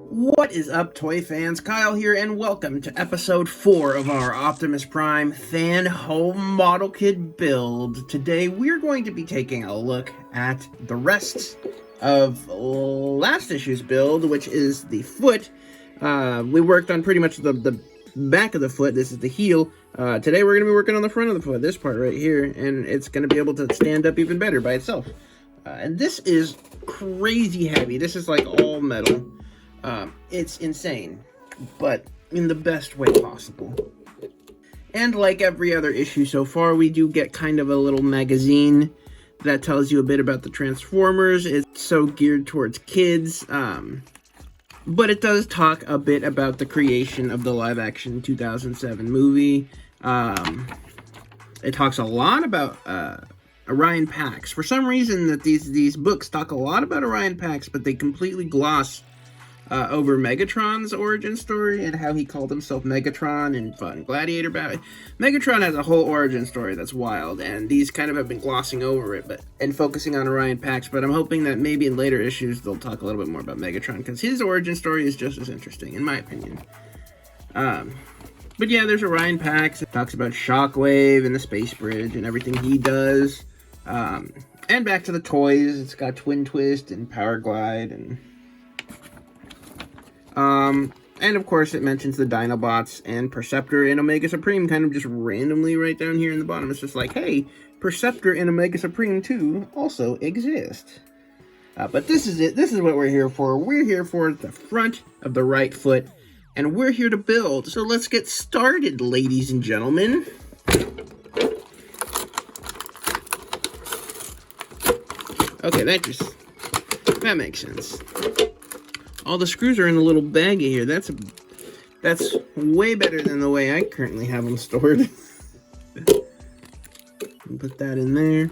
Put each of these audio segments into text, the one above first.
What is up, toy fans? Kyle here, and welcome to episode 4 of our Optimus Prime FanHome Model Kit build. Today, we're going to be taking a look at the rest of last issue's build, which is the foot. We worked on pretty much the back of the foot. This is the heel. Today, we're going to be working on the front of the foot, this part right here, and it's going to be able to stand up even better by itself. And this is crazy heavy. This is like all metal. It's insane, but in the best way possible. And like every other issue so far, we do get kind of a little magazine that tells you a bit about the Transformers. It's so geared towards kids, but it does talk a bit about the creation of the live-action 2007 movie. It talks a lot about Orion Pax. For some reason, that these books talk a lot about Orion Pax, but they completely gloss over Megatron's origin story and how he called himself Megatron in Fun Gladiator Battle. Megatron has a whole origin story that's wild, and these kind of have been glossing over it and focusing on Orion Pax, but I'm hoping that maybe in later issues they'll talk a little bit more about Megatron, because his origin story is just as interesting, in my opinion. But yeah, there's Orion Pax. It talks about Shockwave and the Space Bridge and everything he does. And back to the toys, it's got Twin Twist and Power Glide and of course it mentions the Dinobots and Perceptor and Omega Supreme kind of just randomly right down here in the bottom. It's just like, hey, Perceptor and Omega Supreme 2 also exist. But this is it. This is what we're here for. We're here for the front of the right foot, and we're here to build. So let's get started, ladies and gentlemen. Okay, that makes sense. All the screws are in a little baggie here. That's way better than the way I currently have them stored. Put that in there.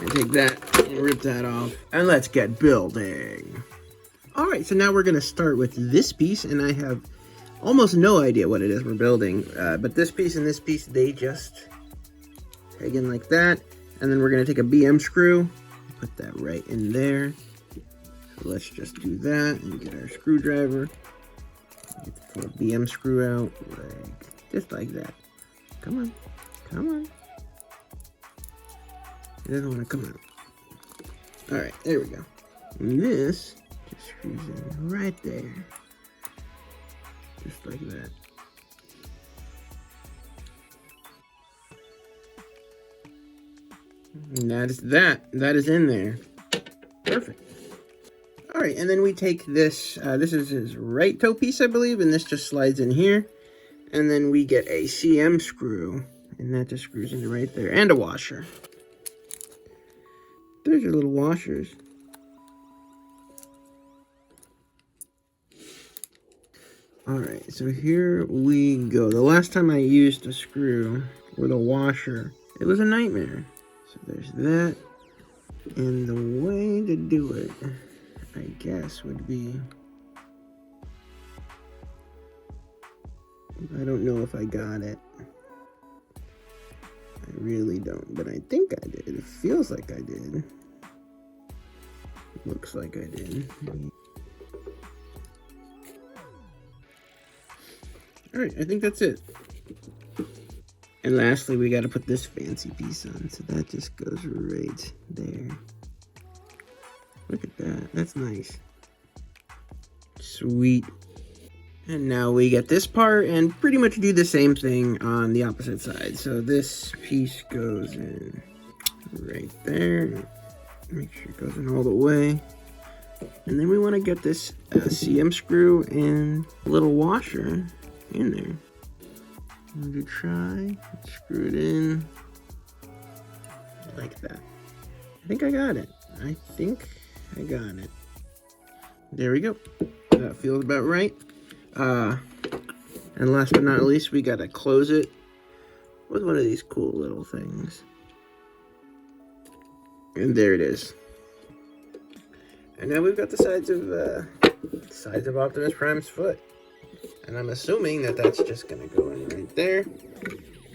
And take that and rip that off. And let's get building. Alright, so now we're going to start with this piece. And I have almost no idea what it is we're building. But this piece and this piece, they just peg in like that. And then we're going to take a BM screw. Put that right in there. Let's just do that and get our screwdriver. Get the BM screw out, just like that. Come on, come on. It doesn't want to come out. All right, there we go. And this just screws in right there, just like that. And that is that. That is in there. Perfect. Alright, and then we take this, this is his right toe piece, I believe, and this just slides in here. And then we get a CM screw, and that just screws in right there, and a washer. There's your little washers. Alright, so here we go. The last time I used a screw with a washer, it was a nightmare. So there's that, and the way to do it, I guess, would be, I don't know if I got it. I really don't, but I think I did. It feels like I did. Looks like I did. Alright, I think that's it. And lastly, we got to put this fancy piece on, so that just goes right there. Look at that. That's nice. Sweet. And now we get this part and pretty much do the same thing on the opposite side. So this piece goes in right there. Make sure it goes in all the way. And then we want to get this CM screw and a little washer in there. I'm going to try, screw it in like that. I think I got it. I got it. There we go. That feels about right. And last but not least, we gotta close it with one of these cool little things. And there it is. And now we've got the sides of Optimus Prime's foot. And I'm assuming that that's just gonna go in right there.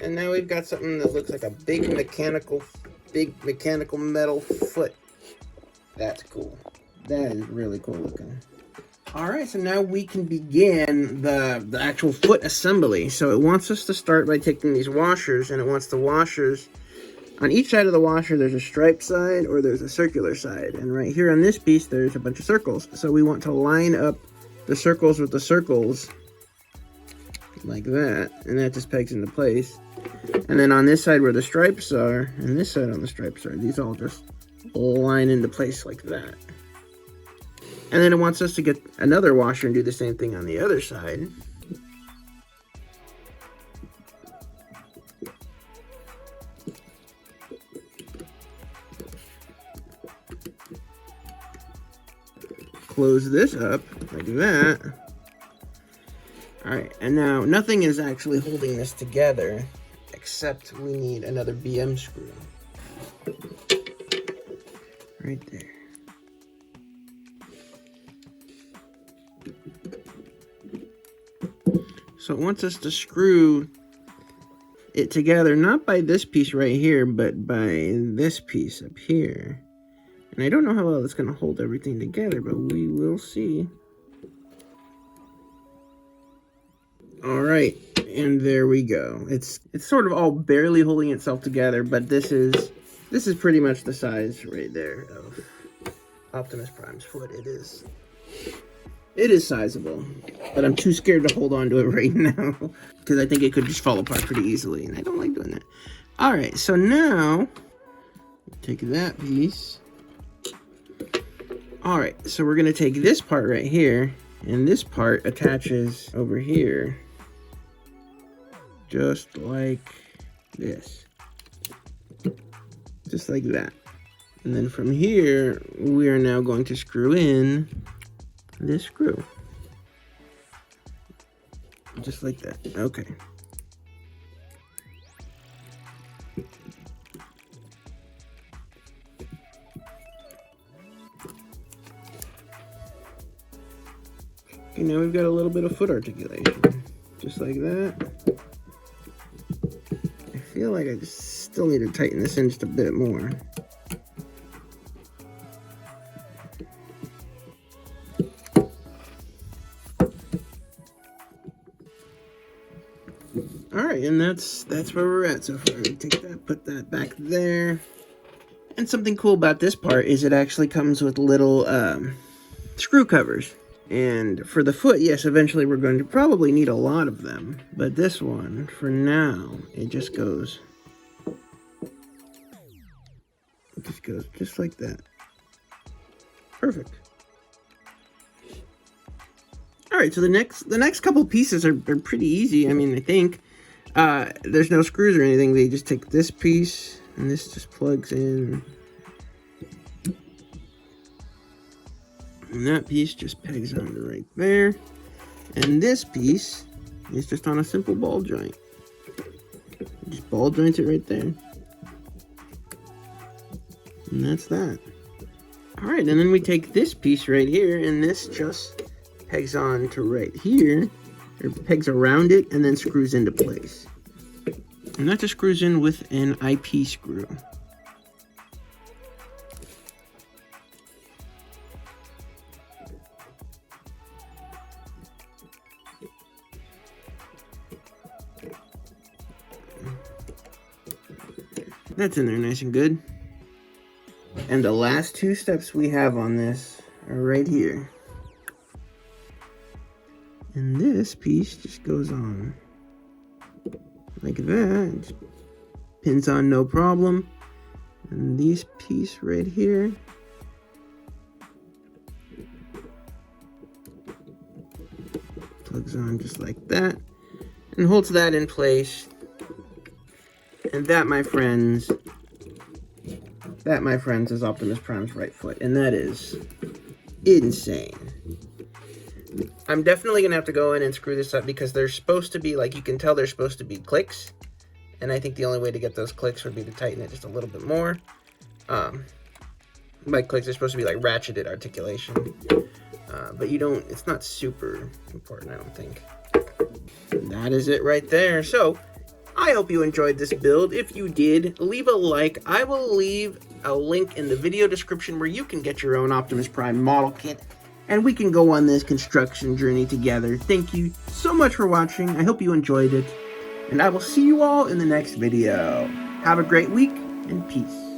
And now we've got something that looks like a big mechanical big mechanical metal foot. That's cool. That is really cool looking. All right, so now we can begin the actual foot assembly. So it wants us to start by taking these washers, and it wants the washers, on each side of the washer there's a striped side or there's a circular side. And right here on this piece there's a bunch of circles. So we want to line up the circles with the circles like that, and that just pegs into place. And then on this side where the stripes are, and this side on the stripes are, these all just line into place like that. And then it wants us to get another washer and do the same thing on the other side. Close this up like that. Alright, and now nothing is actually holding this together except we need another BM screw. Right there. So it wants us to screw it together, not by this piece right here, but by this piece up here. And I don't know how well it's going to hold everything together, but we will see. All right, and there we go. It's sort of all barely holding itself together, but this is pretty much the size right there of Optimus Prime's foot. It is sizable, but I'm too scared to hold on to it right now because I think it could just fall apart pretty easily, and I don't like doing that. All right, so now take that piece. All right, so we're gonna take this part right here, and this part attaches over here, just like this, just like that. And then from here, we are now going to screw in this screw, just like that. Okay. Okay, now we've got a little bit of foot articulation, just like that. I feel like I just still need to tighten this in just a bit more. Alright, and that's where we're at so far. Take that, put that back there. And something cool about this part is it actually comes with little screw covers. And for the foot, yes, eventually we're going to probably need a lot of them. But this one, for now, it just goes just like that. Perfect. Alright, so the next couple pieces are pretty easy. I mean, I think there's no screws or anything. They just take this piece, and this just plugs in. And that piece just pegs onto right there. And this piece is just on a simple ball joint. Just ball joints it right there. And that's that. Alright, and then we take this piece right here, and this just pegs on to right here, or pegs around it, and then screws into place. And that just screws in with an IP screw. That's in there nice and good. And the last two steps we have on this are right here. And this piece just goes on like that. Just pins on no problem. And this piece right here plugs on just like that and holds that in place. And that, my friends, is Optimus Prime's right foot. And that is insane. I'm definitely going to have to go in and screw this up because there's supposed to be, like you can tell, there's supposed to be clicks. And I think the only way to get those clicks would be to tighten it just a little bit more. By clicks, they're supposed to be like ratcheted articulation. But you don't, it's not super important, I don't think. That is it right there. So, I hope you enjoyed this build. If you did, leave a like. I will leave a link in the video description where you can get your own Optimus Prime model kit, and we can go on this construction journey together. Thank you so much for watching. I hope you enjoyed it, and I will see you all in the next video. Have a great week, and peace.